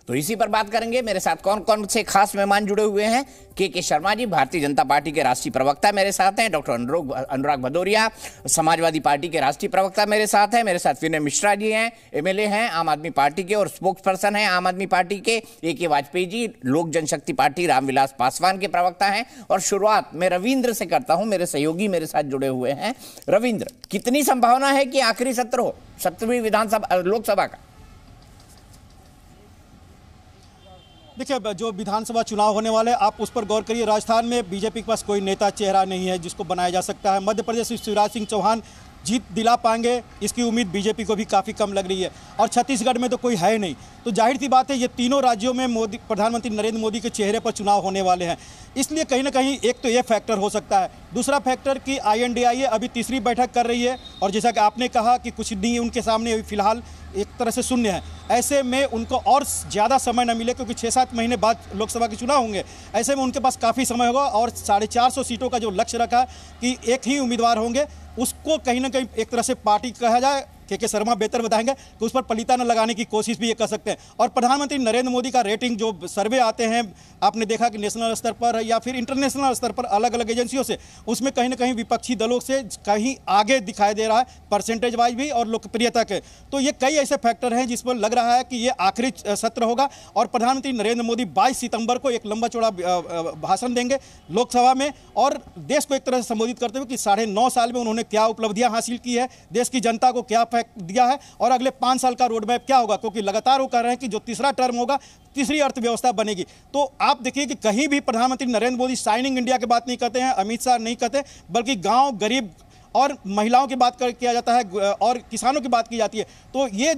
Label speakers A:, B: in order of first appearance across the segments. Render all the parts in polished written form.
A: तो इसी पर बात करेंगे। मेरे साथ कौन कौन से खास मेहमान जुड़े हुए हैं। के शर्मा जी, भारतीय जनता पार्टी के राष्ट्रीय प्रवक्ता मेरे साथ हैं। डॉक्टर अनुराग भदौरिया, समाजवादी पार्टी के राष्ट्रीय प्रवक्ता मेरे साथ हैं। मेरे साथ विनय मिश्रा जी हैं, एमएलए हैं आम आदमी पार्टी के और स्पोक्स पर्सन हैं आम आदमी पार्टी के। ए वाजपेयी जी, लोक जनशक्ति पार्टी रामविलास पासवान के प्रवक्ता हैं। और शुरुआत मैं रविंद्र से करता हूं, मेरे सहयोगी मेरे साथ जुड़े हुए हैं। रविंद्र, कितनी संभावना है कि आखिरी सत्र हो 17वीं विधानसभा लोकसभा का?
B: देखिए, जो विधानसभा चुनाव होने वाले आप उस पर गौर करिए। राजस्थान में बीजेपी के पास कोई नेता चेहरा नहीं है जिसको बनाया जा सकता है। मध्य प्रदेश में शिवराज सिंह चौहान जीत दिला पाएंगे, इसकी उम्मीद बीजेपी को भी काफ़ी कम लग रही है। और छत्तीसगढ़ में तो कोई है नहीं। तो जाहिर सी बात है ये तीनों राज्यों में मोदी, प्रधानमंत्री नरेंद्र मोदी के चेहरे पर चुनाव होने वाले हैं। इसलिए कहीं ना कहीं एक तो ये फैक्टर हो सकता है। दूसरा फैक्टर कि INDIA अभी तीसरी बैठक कर रही है और जैसा कि आपने कहा कि कुछ नहीं उनके सामने अभी फिलहाल एक तरह से शून्य है। ऐसे में उनको और ज़्यादा समय न मिले क्योंकि 6-7 महीने बाद लोकसभा के चुनाव होंगे। ऐसे में उनके पास काफ़ी समय होगा और 450 सीटों का जो लक्ष्य रखा है कि एक ही उम्मीदवार होंगे, उसको कहीं ना कहीं एक तरह से पार्टी कहा जाए, के शर्मा बेहतर बताएंगे कि उस पर पलीता न लगाने की कोशिश भी ये कर सकते हैं। और प्रधानमंत्री नरेंद्र मोदी का रेटिंग जो सर्वे आते हैं, आपने देखा कि नेशनल स्तर पर या फिर इंटरनेशनल स्तर पर अलग अलग एजेंसियों से, उसमें कहीं ना कहीं विपक्षी दलों से कहीं आगे दिखाई दे रहा है परसेंटेज वाइज भी और लोकप्रियता के। तो ये कई ऐसे फैक्टर हैं जिस पर लग रहा है कि ये आखिरी सत्र होगा और प्रधानमंत्री नरेंद्र मोदी 22 सितंबर को एक लंबा चौड़ा भाषण देंगे लोकसभा में और देश को एक तरह से संबोधित करते हुए कि 9.5 साल में उन्होंने क्या उपलब्धियां हासिल की है, देश की जनता को क्या दिया है और अगले 5 साल का रोड मैप क्या होगा। क्योंकि लगातार वो कह रहे हैं कि जो तीसरा टर्म होगा, तीसरी अर्थव्यवस्था बनेगी। तो आप देखिए कि कहीं भी प्रधानमंत्री नरेंद्र मोदी शाइनिंग इंडिया की बात नहीं करते हैं, अमित शाह नहीं करते, बल्कि गांव, गरीब और महिलाओं की बात किया जाता है और किसानों की बात की जाती है। तो ये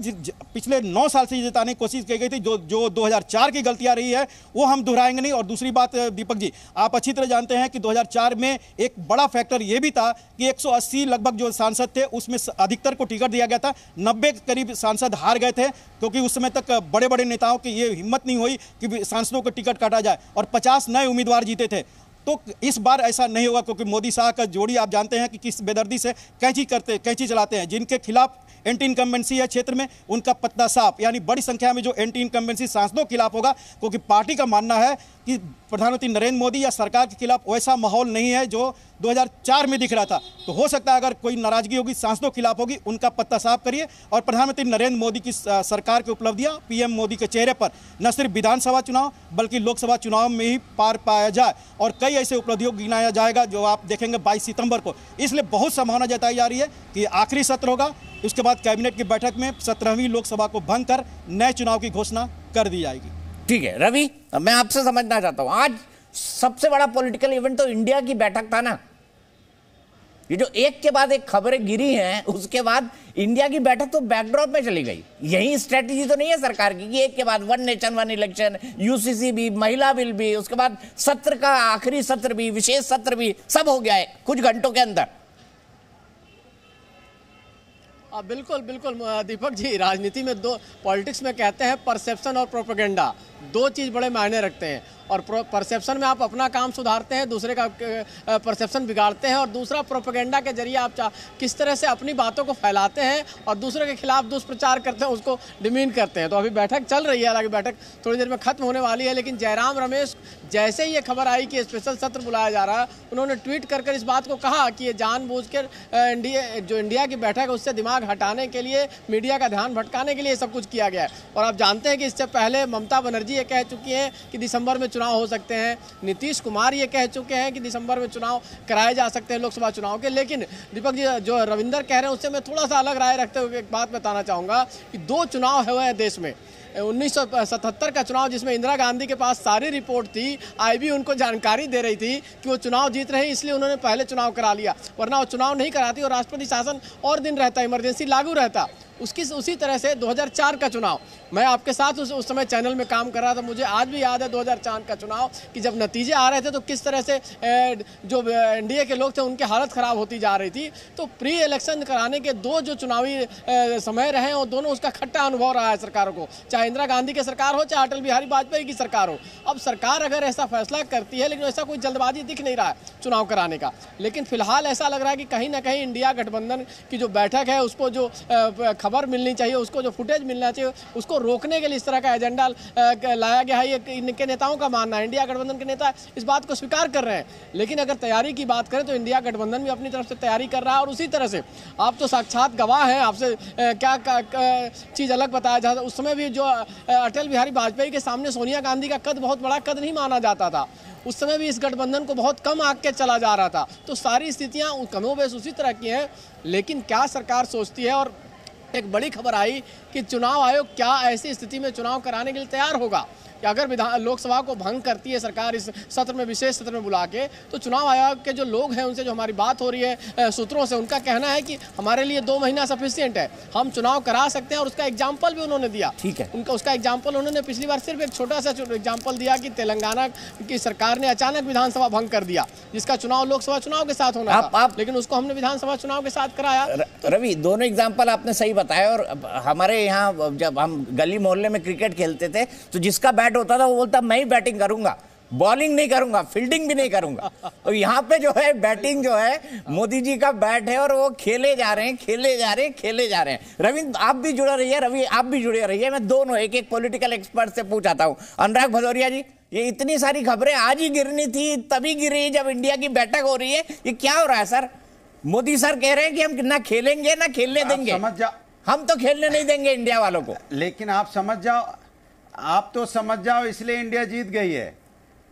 B: पिछले 9 साल से ये जताने की कोशिश की गई थी जो 2004 की गलतियां रही है वो हम दोहराएंगे नहीं। और दूसरी बात दीपक जी, आप अच्छी तरह जानते हैं कि 2004 में एक बड़ा फैक्टर ये भी था कि 180 लगभग जो सांसद थे उसमें अधिकतर को टिकट दिया गया था। 90 करीब सांसद हार गए थे क्योंकि उस समय तक बड़े बड़े नेताओं की ये हिम्मत नहीं हुई कि सांसदों को टिकट काटा जाए और 50 नए उम्मीदवार जीते थे। तो इस बार ऐसा नहीं होगा क्योंकि मोदी शाह का जोड़ी आप जानते हैं कि किस बेदर्दी से कैंची चलाते हैं। जिनके खिलाफ एंटी इनकम्बेंसी है क्षेत्र में, उनका पत्ता साफ, यानी बड़ी संख्या में जो एंटी इनकम्बेंसी सांसदों के खिलाफ होगा, क्योंकि पार्टी का मानना है कि प्रधानमंत्री नरेंद्र मोदी या सरकार के खिलाफ वैसा माहौल नहीं है जो 2004 में दिख रहा था। तो हो सकता है अगर कोई नाराजगी होगी सांसदों के खिलाफ होगी, उनका पत्ता साफ करिए और प्रधानमंत्री नरेंद्र मोदी की सरकार की उपलब्धियां पीएम मोदी के चेहरे पर न सिर्फ विधानसभा चुनाव बल्कि लोकसभा चुनाव में ही पार पाया जाए और कई ऐसे उपलब्धियों को गिनाया जाएगा जो आप देखेंगे 22 सितंबर को। इसलिए बहुत संभावना जताई जा रही है कि आखिरी सत्र होगा, उसके बाद कैबिनेट की बैठक में 17वीं लोकसभा को भंग कर नए चुनाव की घोषणा कर दी जाएगी।
A: ठीक है रवि, मैं आपसे समझना चाहता हूं, आज सबसे बड़ा पॉलिटिकल इवेंट तो इंडिया की बैठक था ना। ये जो एक के बाद एक खबरें गिरी हैं, उसके बाद इंडिया की बैठक तो बैकड्रॉप में चली गई। यही स्ट्रेटेजी तो नहीं है सरकार की कि एक के बाद one nation one election, UCC भी, महिला बिल भी, उसके बाद सत्र का आखिरी सत्र भी, विशेष सत्र भी, सब हो गया है कुछ घंटों के अंदर।
C: बिल्कुल बिल्कुल दीपक जी, राजनीति में पॉलिटिक्स में कहते हैं परसेप्शन और प्रोपेगेंडा, दो चीज़ बड़े मायने रखते हैं। और परसेप्शन में आप अपना काम सुधारते हैं, दूसरे का परसेप्शन बिगाड़ते हैं, और दूसरा प्रोपेगेंडा के जरिए आप किस तरह से अपनी बातों को फैलाते हैं और दूसरे के खिलाफ दुष्प्रचार करते हैं, उसको डिमीन करते हैं। तो अभी बैठक चल रही है, हालांकि बैठक थोड़ी देर में खत्म होने वाली है, लेकिन जयराम रमेश जैसे ही ये खबर आई कि स्पेशल सत्र बुलाया जा रहा है, उन्होंने ट्वीट कर इस बात को कहा कि ये जानबूझकर इंडिया की बैठक है उससे दिमाग हटाने के लिए, मीडिया का ध्यान भटकाने के लिए सब कुछ किया गया है। और आप जानते हैं कि इससे पहले ममता बनर्जी ये कह चुकी हैं कि दिसंबर में चुनाव हो सकते हैं, नीतीश कुमार ये कह चुके हैं कि दिसंबर में चुनाव कराए जा सकते हैं लोकसभा चुनाव के। लेकिन दीपक जी, जो रविंदर कह रहे हैं उससे मैं थोड़ा सा अलग राय रखते हुए एक बात बताना चाहूँगा कि 2 चुनाव हुए हैं देश में। 1977 का चुनाव जिसमें इंदिरा गांधी के पास सारी रिपोर्ट थी, IB उनको जानकारी दे रही थी कि वो चुनाव जीत रहे हैं, इसलिए उन्होंने पहले चुनाव करा लिया, वरना वो चुनाव नहीं कराती और राष्ट्रपति शासन और दिन रहता, इमरजेंसी लागू रहता। उसी तरह से 2004 का चुनाव, मैं आपके साथ उस समय चैनल में काम कर रहा था, मुझे आज भी याद है 2004 का चुनाव कि जब नतीजे आ रहे थे तो किस तरह से जो NDA के लोग थे उनकी हालत ख़राब होती जा रही थी। तो प्री इलेक्शन कराने के 2 जो चुनावी समय रहे और दोनों उसका खट्टा अनुभव रहा है सरकारों को, चाहे इंदिरा गांधी की सरकार हो चाहे अटल बिहारी वाजपेयी की सरकार हो। अब सरकार अगर ऐसा फैसला करती है, लेकिन ऐसा कोई जल्दबाजी दिख नहीं रहा है चुनाव कराने का, लेकिन फिलहाल ऐसा लग रहा है कि कहीं ना कहीं इंडिया गठबंधन की जो बैठक है उसको जो खबर खबर मिलनी चाहिए, उसको जो फुटेज मिलना चाहिए, उसको रोकने के लिए इस तरह का एजेंडा लाया गया है। ये इनके नेताओं का मानना है, इंडिया गठबंधन के नेता इस बात को स्वीकार कर रहे हैं। लेकिन अगर तैयारी की बात करें तो इंडिया गठबंधन भी अपनी तरफ से तैयारी कर रहा है, और उसी तरह से आप तो साक्षात गवाह हैं, आपसे क्या चीज़ अलग बताया जाता। उस समय भी जो अटल बिहारी वाजपेयी के सामने सोनिया गांधी का कद बहुत बड़ा कद नहीं माना जाता था, उस समय भी इस गठबंधन को बहुत कम आंक के चला जा रहा था। तो सारी स्थितियां कमोबेश उसी तरह की हैं। लेकिन क्या सरकार सोचती है, और एक बड़ी खबर आई कि चुनाव आयोग क्या ऐसी स्थिति में चुनाव कराने के लिए तैयार होगा कि अगर लोकसभा को भंग करती है सरकार इस सत्र में, विशेष सत्र में बुला के, तो चुनाव आयोग के जो लोग हैं उनसे जो हमारी बात हो रही है सूत्रों से, उनका कहना है कि हमारे लिए 2 महीना सफिशिएंट है, हम चुनाव करा सकते हैं। और उसका एग्जाम्पल भी उन्होंने दिया।
A: ठीक है,
C: उसका एग्जाम्पल उन्होंने पिछली बार सिर्फ एक छोटा सा एग्जाम्पल दिया कि तेलंगाना की सरकार ने अचानक विधानसभा भंग कर दिया, जिसका चुनाव लोकसभा चुनाव के साथ होना था, लेकिन उसको हमने विधानसभा चुनाव के साथ कराया।
A: रवि, दोनों एग्जाम्पल आपने सही बताया। और हमारे यहाँ जब हम गली मोहल्ले में क्रिकेट खेलते थे तो जिसका बैट होता था वो बोलता मैं ही बैटिंग करूंगा, बॉलिंग नहीं करूंगा, फील्डिंग भी नहीं करूंगा। तो यहाँ पे जो है बैटिंग जो है मोदी जी का बैट है, और वो खेले जा रहे हैं, खेले जा रहे हैं, खेले जा रहे हैं। रवि आप भी जुड़ा रहिए, रवि आप भी जुड़े रहिए। मैं दोनों एक एक पॉलिटिकल एक्सपर्ट से पूछाता हूँ। अनुराग भदौरिया जी, ये इतनी सारी खबरें आज ही गिरनी थी, तभी गिरी जब इंडिया की बैठक हो रही है, ये क्या हो रहा है सर? मोदी सर कह रहे हैं कि हम ना खेलेंगे ना खेलने देंगे।
D: समझ जाओ,
A: हम तो खेलने नहीं देंगे इंडिया वालों को।
D: लेकिन आप समझ जाओ, आप तो समझ जाओ, इसलिए इंडिया जीत गई है।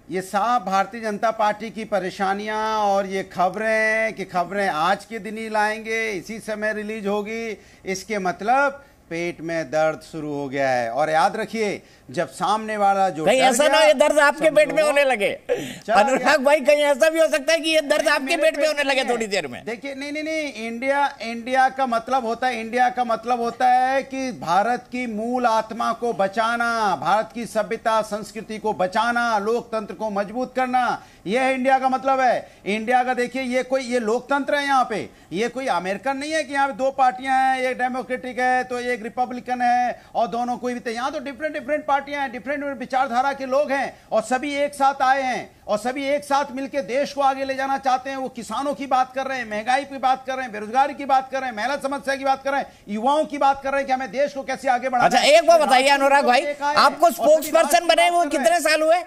D: ये साफ भारतीय जनता पार्टी की परेशानियां और ये खबरें कि खबरें आज के दिन ही लाएंगे, इसी समय रिलीज होगी, इसके मतलब पेट में दर्द शुरू हो गया है। और याद रखिए, जब सामने वाला जो
A: कहीं ऐसा ना ये दर्द आपके पेट में होने लगे अनुराग भाई, कहीं ऐसा भी हो सकता है कि ये दर्द आपके पेट में होने लगे थोड़ी देर में।
D: देखिए, नहीं, इंडिया का मतलब होता है, इंडिया का मतलब होता है कि भारत की मूल आत्मा को बचाना, भारत की सभ्यता संस्कृति को बचाना, लोकतंत्र को मजबूत करना, यह है इंडिया का मतलब है। इंडिया का देखिए, ये लोकतंत्र है। यहाँ पे ये कोई अमेरिकन नहीं है कि यहाँ पे 2 पार्टियां हैं, एक डेमोक्रेटिक है तो एक रिपब्लिकन है, और दोनों कोई भी, यहाँ तो डिफरेंट पार्टियां हैं, डिफरेंट विचारधारा के लोग हैं, और सभी एक साथ आए हैं, और सभी एक साथ मिलकर देश को आगे ले जाना चाहते हैं। वो किसानों की बात कर रहे हैं, महंगाई की बात कर रहे हैं, बेरोजगारी की बात कर रहे हैं, महिला समस्या की बात कर रहे हैं, युवाओं की बात कर रहे हैं कि हमें देश को कैसे आगे बढ़ाना।
A: अच्छा, एक बात बताइए अनुराग भाई, आपको स्पोक्स पर्सन बने वो कितने साल हुए?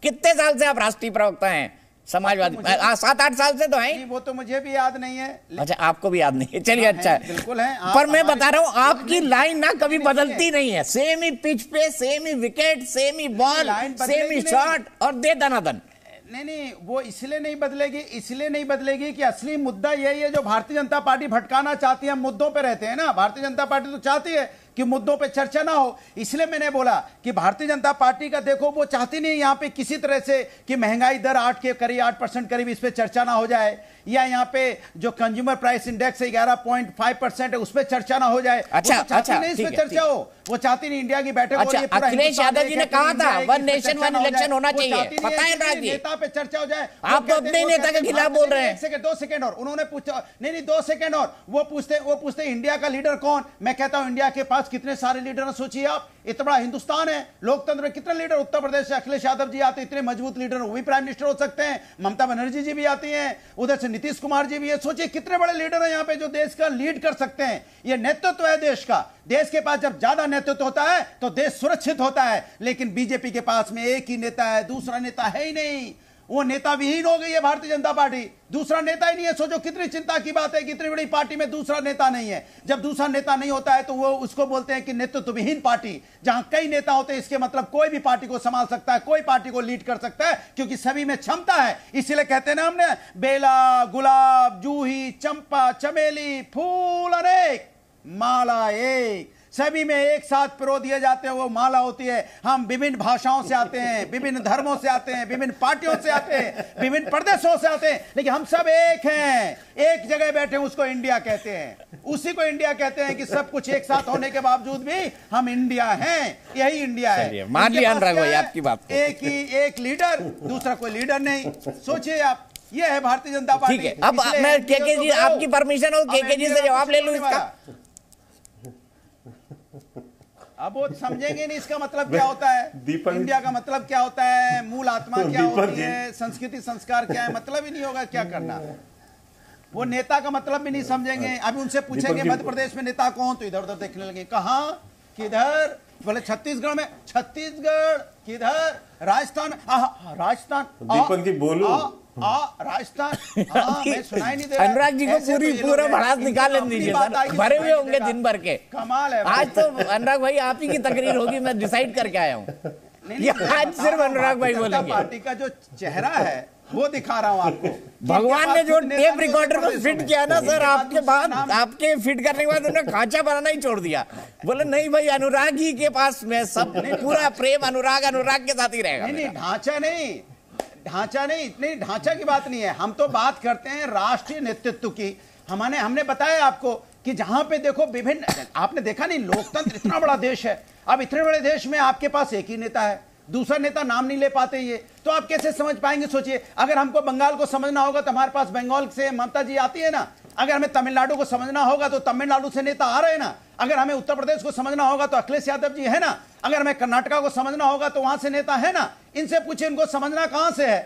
A: कितने साल से आप राष्ट्रीय प्रवक्ता हैं समाजवादी? 7-8 साल से तो हैं।
D: वो तो मुझे भी याद नहीं है।
A: अच्छा, आपको भी याद नहीं है, चलिए अच्छा है,
D: बिल्कुल है।
A: पर मैं बता रहा हूं, आपकी लाइन ना कभी बदलती नहीं है, सेम ही पिच पे, सेम ही विकेट, सेम ही बॉल, सेम ही शॉट, और दे दनादन।
D: नहीं, वो इसलिए नहीं बदलेगी कि असली मुद्दा यही है जो भारतीय जनता पार्टी भटकाना चाहती है। हम मुद्दों पे रहते हैं ना, भारतीय जनता पार्टी तो चाहती है कि मुद्दों पे चर्चा ना हो। इसलिए मैंने बोला कि भारतीय जनता पार्टी का देखो, वो चाहती नहीं यहाँ पे किसी तरह से कि महंगाई दर 8% करीब इस पे चर्चा ना हो जाए, या यहाँ पे जो कंज्यूमर प्राइस इंडेक्स है 11.5% है, उस पर चर्चा ना हो जाए।
A: अच्छा,
D: नहीं इस पे चर्चा हो, वो चाहती नहीं इंडिया की बैठक हो रही है।
A: अखिलेश यादव जी ने कहा था 1 नेशन 1 इलेक्शन होना चाहिए, पता है राज जी?
D: नेता पे चर्चा हो जाए।
A: आप तो अपने नेता के खिलाफ बोल रहे हैं।
D: 2 सेकंड और उन्होंने पूछा, नहीं 2 सेकंड और वो पूछते इंडिया का लीडर कौन? मैं कहता हूं इंडिया के पास कितने सारे लीडर हैं, सोचिए आप, इतना बड़ा हिंदुस्तान है, लोकतंत्र में कितने लीडर? उत्तर प्रदेश से अखिलेश यादव जी आते, इतने मजबूत लीडर, वो भी प्राइम मिनिस्टर हो सकते हैं। ममता बनर्जी जी भी आती हैं, उधर से नीतीश कुमार जी भी है। सोचिए कितने बड़े लीडर हैं यहाँ पे जो देश का लीड कर सकते हैं। ये नेतृत्व है देश का। देश के पास जब ज्यादा नेतृत्व होता है तो देश सुरक्षित होता है। लेकिन बीजेपी के पास में एक ही नेता है, दूसरा नेता है ही नहीं। वो नेता विहीन हो गई है भारतीय जनता पार्टी, दूसरा नेता ही नहीं है। सोचो कितनी चिंता की बात है, कितनी बड़ी पार्टी में दूसरा नेता नहीं है। जब दूसरा नेता नहीं होता है तो वो उसको बोलते हैं कि नेतृत्व विहीन पार्टी। जहां कई नेता होते हैं इसके मतलब कोई भी पार्टी को संभाल सकता है, कोई पार्टी को लीड कर सकता है, क्योंकि सभी में क्षमता है। इसीलिए कहते हैं ना हमने, बेला, गुलाब, जूही, चंपा, चमेली, फूल अनेक, माला एक, सभी में एक साथ पिरो दिए जाते हैं, वो माला होती है। हम विभिन्न भाषाओं से आते हैं, विभिन्न धर्मों से आते हैं, विभिन्न पार्टियों से आते हैं, विभिन्न प्रदेशों से आते हैं, लेकिन हम सब एक हैं, एक जगह बैठे हैं, उसको इंडिया कहते हैं। उसी को इंडिया कहते हैं कि सब कुछ एक साथ होने के बावजूद भी हम इंडिया हैं। यही इंडिया है।
A: मान लिया अनुराग भाई आपकी बात।
D: एक लीडर, दूसरा कोई लीडर नहीं। सोचिए आप, ये है भारतीय जनता पार्टी।
A: ठीक है, अब मैं केके जी, आपकी परमिशन हो केके जी से जवाब ले लूं इसका।
D: अब वो समझेंगे नहीं इसका मतलब क्या होता है, इंडिया का मतलब क्या होता है, मूल आत्मा क्या होती है, संस्कृति संस्कार क्या है, मतलब ही नहीं होगा क्या करना। वो नेता का मतलब भी नहीं समझेंगे। अभी उनसे पूछेंगे मध्य प्रदेश में नेता कौन, तो इधर उधर देखने लगे, कहां किधर, बोले छत्तीसगढ़ में, छत्तीसगढ़ किधर, राजस्थान में, राजस्थान,
E: दीपक जी बोलो,
D: राजस्थान, मैं सुनाई नहीं दे रहा।
A: अनुराग जी को पूरा भड़ास निकाल दीजिए सर, भरे हुए होंगे दिन भर के।
D: कमाल है
A: आज तो अनुराग भाई आप ही की तकरीर होगी, मैं डिसाइड करके आया हूँ। आज सिर्फ अनुराग भाई बोलेंगे।
D: पार्टी का जो चेहरा है वो दिखा रहा हूँ आपको।
A: भगवान ने जो टेप रिकॉर्डर को फिट किया ना सर, आपके बाद आपके फिट करने के बाद उन्होंने खांचा बनाना ही छोड़ दिया। बोले नहीं भाई, अनुराग ही के पास में सब पूरा प्रेम अनुराग के साथ ही रहेगा।
D: नहीं, ढांचा नहीं, इतनी ढांचा की बात नहीं है। हम तो बात करते हैं राष्ट्रीय नेतृत्व की। हमने बताया आपको कि जहां पे देखो विभिन्न, आपने देखा नहीं, लोकतंत्र इतना बड़ा देश है। अब इतने बड़े देश में आपके पास एक ही नेता है, दूसरा नेता नाम नहीं ले पाते, ये तो आप कैसे समझ पाएंगे? सोचिए, अगर हमको बंगाल को समझना होगा तो हमारे पास बंगाल से ममता जी आती है ना। अगर हमें तमिलनाडु को समझना होगा तो तमिलनाडु से नेता आ रहे हैं ना। अगर हमें उत्तर प्रदेश को समझना होगा तो अखिलेश यादव जी है ना। अगर हमें कर्नाटका को समझना होगा तो वहां से नेता है ना। इनसे पूछिए इनको समझना कहां से है,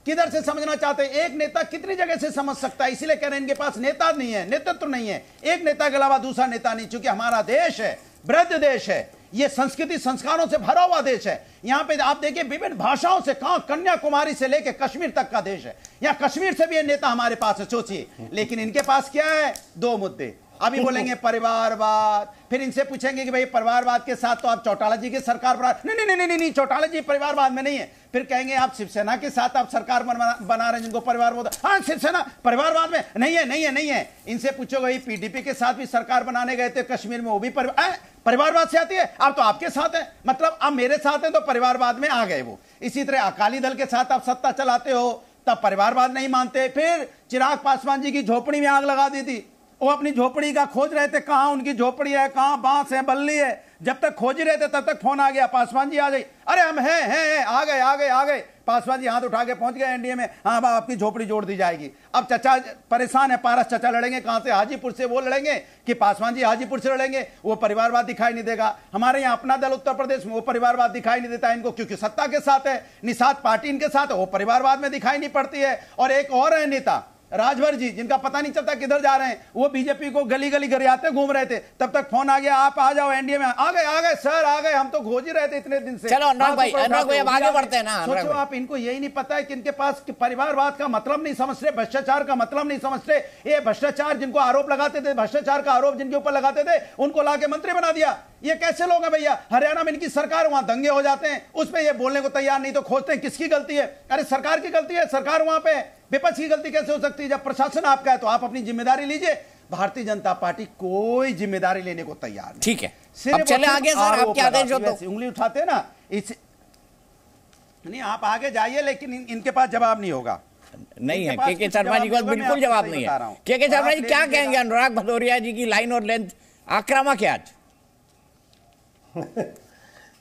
D: किधर से समझना चाहते हैं? एक नेता कितनी जगह से समझ सकता है? इसीलिए कह रहे हैं इनके पास नेता नहीं है, नेतृत्व नहीं है। एक नेता के अलावा दूसरा नेता नहीं, क्योंकि हमारा देश है वृद्ध देश है, ये संस्कृति संस्कारों से भरा हुआ देश है। यहाँ पे आप देखिए विभिन्न भाषाओं से, कहां कन्याकुमारी से लेकर कश्मीर तक का देश है। यहाँ कश्मीर से भी ये नेता हमारे पास है, सोचिए। लेकिन इनके पास क्या है? दो मुद्दे। अभी बोलेंगे परिवारवाद, फिर इनसे पूछेंगे कि भाई परिवारवाद के साथ तो आप चौटाला जी की सरकार बना, नहीं, चौटाला जी परिवारवाद में नहीं है। फिर कहेंगे आप शिवसेना के साथ आप सरकार बना रहे हैं जिनको परिवारवाद, हाँ शिवसेना परिवारवाद में नहीं है। इनसे पूछो भाई पीडीपी के साथ भी सरकार बनाने गए थे कश्मीर में, वो भी परिवारवाद से आती है। आप तो आपके साथ है, मतलब आप मेरे साथ हैं तो परिवारवाद में आ गए वो। इसी तरह अकाली दल के साथ आप सत्ता चलाते हो तब परिवारवाद नहीं मानते। फिर चिराग पासवान जी की झोपड़ी में आग लगा दी थी, वो अपनी झोपड़ी का खोज रहे थे, कहां उनकी झोपड़ी है, कहां बांस है, बल्ली है। जब तक खोज रहे थे तब तक फोन आ गया, पासवान जी आ गई। अरे हम हैं, आ गए। पासवान जी हाथ उठा के पहुंच गए एनडीए में, हाँ बाबा आपकी झोपड़ी जोड़ दी जाएगी। अब चचा परेशान है, पारस चचा लड़ेंगे कहां से? हाजीपुर से वो लड़ेंगे कि पासवान जी हाजीपुर से लड़ेंगे? वो परिवारवाद दिखाई नहीं देगा। हमारे यहाँ अपना दल उत्तर प्रदेश में, वो परिवारवाद दिखाई नहीं देता इनको, क्योंकि सत्ता के साथ है, निषाद पार्टी इनके साथ है, वो परिवारवाद में दिखाई नहीं पड़ती है। और एक और है नेता राजभर जी, जिनका पता नहीं चलता किधर जा रहे हैं, वो बीजेपी को गली गली गरियाते घूम रहे थे। तब तक फोन आ गया, आप आ जाओ एनडीए में। आ गए सर, आ गए, हम तो खोज ही रहे थे इतने दिन से।
A: चलो अनुराग भाई अब आगे बढ़ते हैं ना।
D: सोचो आप, इनको यही नहीं पता है कि इनके पास परिवारवाद का मतलब नहीं समझते, भ्रष्टाचार का मतलब नहीं समझते। ये भ्रष्टाचार जिनको आरोप लगाते थे, भ्रष्टाचार का आरोप जिनके ऊपर लगाते थे, उनको लाके मंत्री बना दिया। ये कैसे लोग हैं भैया? हरियाणा में इनकी सरकार, वहां दंगे हो जाते हैं, उसमें ये बोलने को तैयार नहीं, तो खोजते हैं किसकी गलती है। अरे सरकार की गलती है, सरकार वहां पे, विपक्ष की गलती कैसे हो सकती है? जब प्रशासन आपका है तो आप अपनी जिम्मेदारी लीजिए। भारतीय जनता पार्टी कोई जिम्मेदारी लेने को तैयार नहीं।
A: ठीक है, अब चले आगे सर, आप क्या आदेश हो तो
D: उंगली उठाते हैं ना, इस नहीं आप आगे जाइए, लेकिन इनके पास जवाब नहीं होगा।
A: नहीं है के शर्मा जी को बिल्कुल जवाब नहीं है। के शर्मा जी क्या कहेंगे अनुराग भदौरिया जी की लाइन और लेंथ आक्रामक है आज?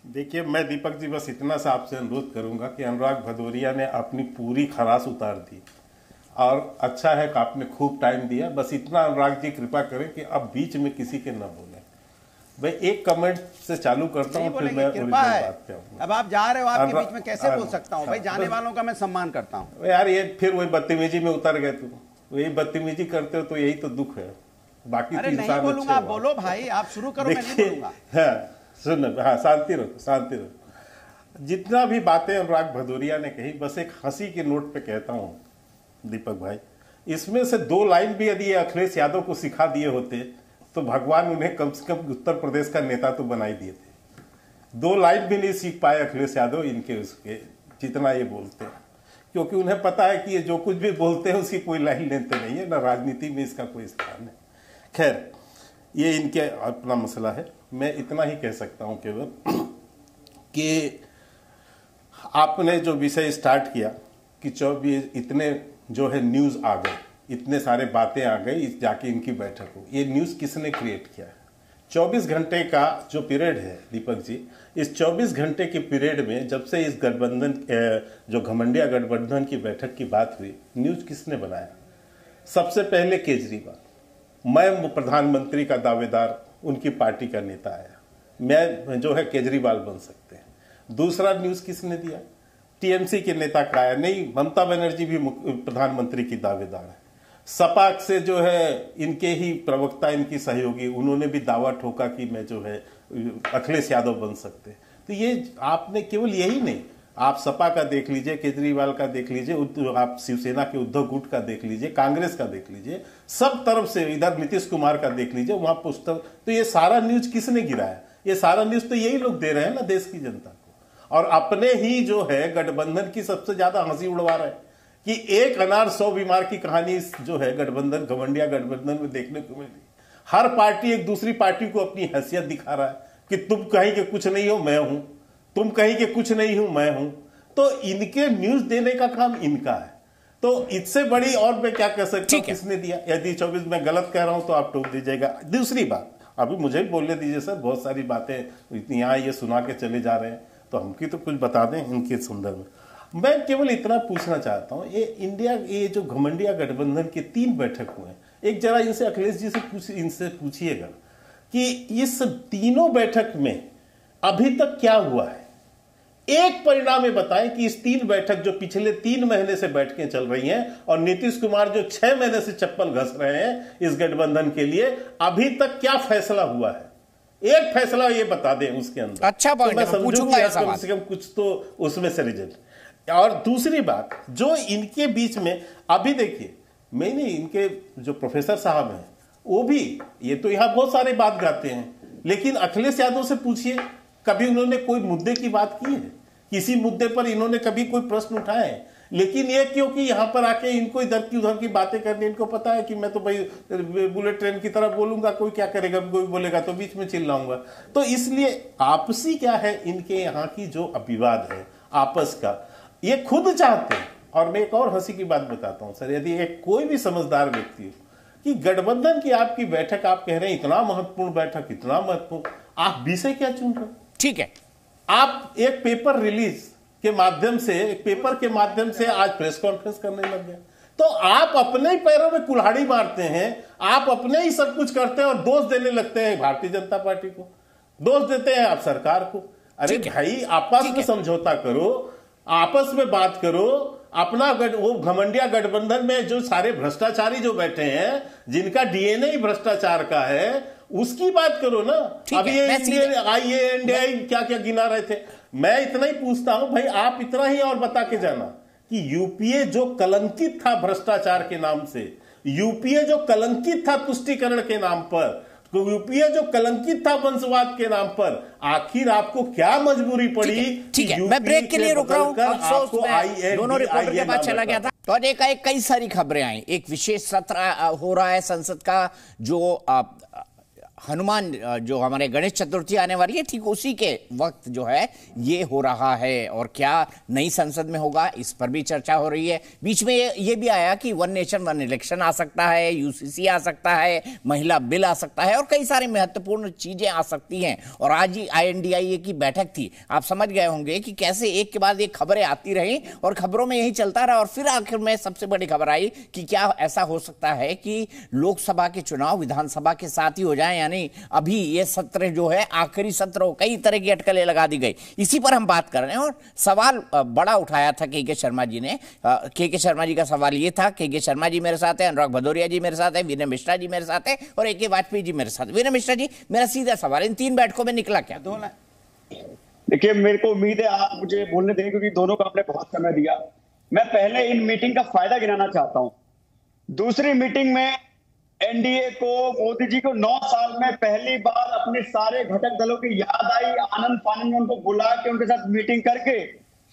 E: देखिए, मैं दीपक जी बस इतना सा आपसे अनुरोध करूंगा कि अनुराग भदौरिया ने अपनी पूरी खरास उतार दी और अच्छा है कि आपने खूब टाइम दिया। बस इतना अनुराग जी कृपा करें कि अब बीच में किसी के न बोले। भाई एक कमेंट से चालू करता हूँ, फिर मैं ओरिजिनल बात पे आऊंगा।
D: अब आप जा रहे हो, आपके बीच में कैसे बोल सकता हूँ? भाई जाने वालों का मैं सम्मान करता हूँ।
E: यार ये फिर वही बदतमीजी में उतर गए तुम, वही बदतमीजी करते हो तो यही तो दुख है। बाकी
D: अरे नहीं बोलूंगा, आप बोलो भाई, आप शुरू करो, मैं नहीं बोलूंगा।
E: सुन, हाँ शांति रखो। जितना भी बातें अनुराग भदौरिया ने कही, बस एक हंसी के नोट पे कहता हूं दीपक भाई, इसमें से 2 लाइन भी यदि अखिलेश यादव को सिखा दिए होते तो भगवान उन्हें कम से कम उत्तर प्रदेश का नेता तो बना ही दिए थे। 2 लाइन भी नहीं सीख पाए अखिलेश यादव इनके उसके, जितना ये बोलते हैं, क्योंकि उन्हें पता है कि ये जो कुछ भी बोलते हैं उसकी कोई लाइन लेते नहीं है, ना राजनीति में इसका कोई स्थान है। खैर, ये इनके अपना मसला है। मैं इतना ही कह सकता हूं केवल कि आपने जो विषय स्टार्ट किया कि 24 इतने जो है न्यूज़ आ गए, इतने सारे बातें आ गई, जाके इनकी बैठक हो, ये न्यूज़ किसने क्रिएट किया है? 24 घंटे का जो पीरियड है दीपक जी, इस 24 घंटे के पीरियड में जब से इस गठबंधन जो घमंडिया गठबंधन की बैठक की बात हुई, न्यूज़ किसने बनाया? सबसे पहले केजरीवाल, मैं प्रधानमंत्री का दावेदार, उनकी पार्टी का नेता आया, मैं जो है केजरीवाल बन सकते हैं। दूसरा न्यूज़ किसने दिया? टीएमसी के नेता का आया, नहीं ममता बनर्जी भी प्रधानमंत्री की दावेदार है। सपा से जो है इनके ही प्रवक्ता, इनकी सहयोगी, उन्होंने भी दावा ठोका कि मैं जो है अखिलेश यादव बन सकते। तो ये आपने केवल यही नहीं, आप सपा का देख लीजिए, केजरीवाल का देख लीजिए, आप शिवसेना के उद्धव गुट का देख लीजिए, कांग्रेस का देख लीजिए, सब तरफ से, इधर नीतीश कुमार का देख लीजिए, वहां पोस्टर। तो ये सारा न्यूज किसने गिराया? ये सारा न्यूज तो यही लोग दे रहे हैं ना देश की जनता को, और अपने ही जो है गठबंधन की सबसे ज्यादा हंसी उड़वा रहे हैं कि एक अनार 100 बीमार की कहानी जो है गठबंधन, घमंडिया गठबंधन में देखने को मिल रही। हर पार्टी एक दूसरी पार्टी को अपनी हैसियत दिखा रहा है कि तुम कहीं के कुछ नहीं हो, मैं हूं, तुम कहीं के कुछ नहीं हूं, मैं हूं। तो इनके न्यूज देने का काम इनका है। तो इससे बड़ी और मैं क्या कह सकता हूं, किसने दिया? यदि 24 मैं गलत कह रहा हूं तो आप टोक दीजिएगा। दूसरी बात, अभी मुझे भी बोलने दीजिए सर, बहुत सारी बातें यहाँ ये सुना के चले जा रहे हैं, तो हमकी तो कुछ बता दें इनके संदर्भ में। मैं केवल इतना पूछना चाहता हूं, ये इंडिया, ये जो घमंडिया गठबंधन के 3 बैठक हुए हैं, एक जरा इनसे, अखिलेश जी से इनसे पूछिएगा कि इस तीनों बैठक में अभी तक क्या हुआ है। एक परिणाम बताएं कि इस 3 बैठक जो पिछले 3 महीने से बैठकें चल रही हैं और नीतीश कुमार जो 6 महीने से चप्पल घस रहे हैं इस गठबंधन के लिए, अभी तक क्या फैसला हुआ है? एक फैसला ये बता दें उसके अंदर।
A: अच्छा पॉइंट है, मैं पूछूंगा ये सवाल।
E: कम से कम कुछ तो उसमें से रिजल्ट। और दूसरी बात, जो इनके बीच में अभी देखिए, मैंने इनके जो प्रोफेसर साहब हैं वो भी, ये तो यहां बहुत सारी बात गाते हैं, लेकिन अखिलेश यादव से पूछिए, कभी उन्होंने कोई मुद्दे की बात की है? किसी मुद्दे पर इन्होंने कभी कोई प्रश्न उठाए हैं? लेकिन ये क्योंकि यहां पर आके इनको इधर की उधर की बातें करनी, इनको पता है कि मैं तो भाई बुलेट ट्रेन की तरह बोलूंगा, कोई क्या करेगा, कोई बोलेगा तो बीच में चिल्लाऊंगा। तो इसलिए आपसी क्या है इनके यहाँ की जो विवाद है आपस का, ये खुद चाहते हैं। और मैं एक और हंसी की बात बताता हूं सर, यदि एक कोई भी समझदार व्यक्ति हो कि गठबंधन की आपकी बैठक, आप कह रहे हैं इतना महत्वपूर्ण बैठक, इतना महत्वपूर्ण, आप विषय क्या चुन रहे?
A: ठीक है,
E: आप एक पेपर रिलीज के माध्यम से, एक पेपर के माध्यम से आज प्रेस कॉन्फ्रेंस करने लग गए। तो आप अपने ही पैरों में कुल्हाड़ी मारते हैं, आप अपने ही सब कुछ करते हैं और दोष देने लगते हैं भारतीय जनता पार्टी को, दोष देते हैं आप सरकार को। अरे भाई, आपस में समझौता करो, आपस में बात करो। अपना वो घमंडिया गठबंधन में जो सारे भ्रष्टाचारी जो बैठे हैं, जिनका डीएनए ही भ्रष्टाचार का है, उसकी बात करो ना। अभी ये IANDI क्या क्या गिना रहे थे। मैं इतना ही पूछता हूं भाई, आप इतना ही और बता के जाना कि यूपीए जो कलंकित था भ्रष्टाचार के नाम से, यूपीए जो कलंकित था तुष्टीकरण के नाम पर, यूपीए जो कलंकित था वंशवाद के नाम पर, आखिर आपको क्या मजबूरी पड़ी?
A: ठीक है, मैं ब्रेक के लिए रुक रहा हूं। अफसोस मैं दोनों रिपोर्टर के पास चला गया था तो एक कई सारी खबरें आई। एक विशेष सत्र हो रहा है संसद का, जो हनुमान, जो हमारे गणेश चतुर्थी आने वाली है, ठीक उसी के वक्त जो है ये हो रहा है। और क्या नई संसद में होगा, इस पर भी चर्चा हो रही है। बीच में ये भी आया कि 1 नेशन 1 इलेक्शन आ सकता है, UCC आ सकता है, महिला बिल आ सकता है और कई सारी महत्वपूर्ण चीजें आ सकती हैं। और आज ही INDIA की बैठक थी। आप समझ गए होंगे कि कैसे एक के बाद एक खबरें आती रही और खबरों में यही चलता रहा। और फिर आखिर में सबसे बड़ी खबर आई कि क्या ऐसा हो सकता है कि लोकसभा के चुनाव विधानसभा के साथ ही हो जाए, यानी अभी ये सत्र जो है आखिरी सत्र हो। कई तरह की अटकलें लगा दी गई। इसी पर हम बात कर रहे हैं और सवाल बड़ा उठाया था के शर्मा जी ने। के शर्मा जी का सवाल ये था, के शर्मा जी मेरे साथ है, अनुराग भदौरिया जी मेरे साथ है, विनय मिश्रा जी मेरे साथ है और AK वाजपेयी जी मेरे साथ। विनय मिश्रा जी, मेरा सीधा सवाल, इन 3 बैठकों में निकला क्या?
F: देखिए, मेरे को उम्मीद है आप मुझे बोलने देंगे क्योंकि दोनों को आपने बहुत समय दिया। मैं पहले इन मीटिंग का फायदा गिनाना चाहता हूं। दूसरी मीटिंग में NDA को, मोदी जी को 9 साल में पहली बार अपने सारे घटक दलों की याद आई। आनंद फानंद में उनको बुला के उनके साथ मीटिंग करके,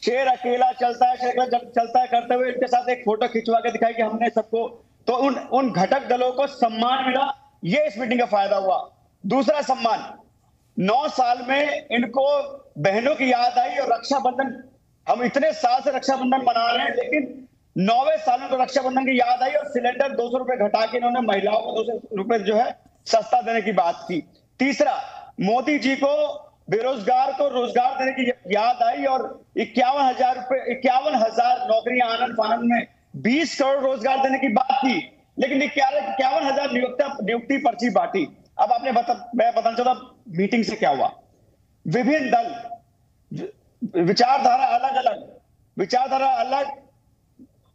F: शेर अकेला चलता है, शेर चलता है करते हुए इनके साथ एक फोटो खिंचवा के दिखाई कि हमने सबको, तो उन घटक दलों को सम्मान मिला। ये इस मीटिंग का फायदा हुआ। दूसरा सम्मान, 9 साल में इनको बहनों की याद आई और रक्षाबंधन, हम इतने साल से रक्षाबंधन मना रहे हैं लेकिन 9वें साल में तो रक्षाबंधन की याद आई और सिलेंडर 200 रुपए घटा के इन्होंने महिलाओं को 200 रुपए जो है सस्ता देने की बात की। तीसरा, मोदी जी को बेरोजगार को रोजगार देने की याद आई और 51,000 नौकरियां आनंद फानंद में 20 करोड़ रोजगार देने की बात की, लेकिन 51,000 नियुक्ति पर्ची बांटी। अब आपने मैं बताना चाहता मीटिंग से क्या हुआ। विभिन्न दल, विचारधारा अलग अलग,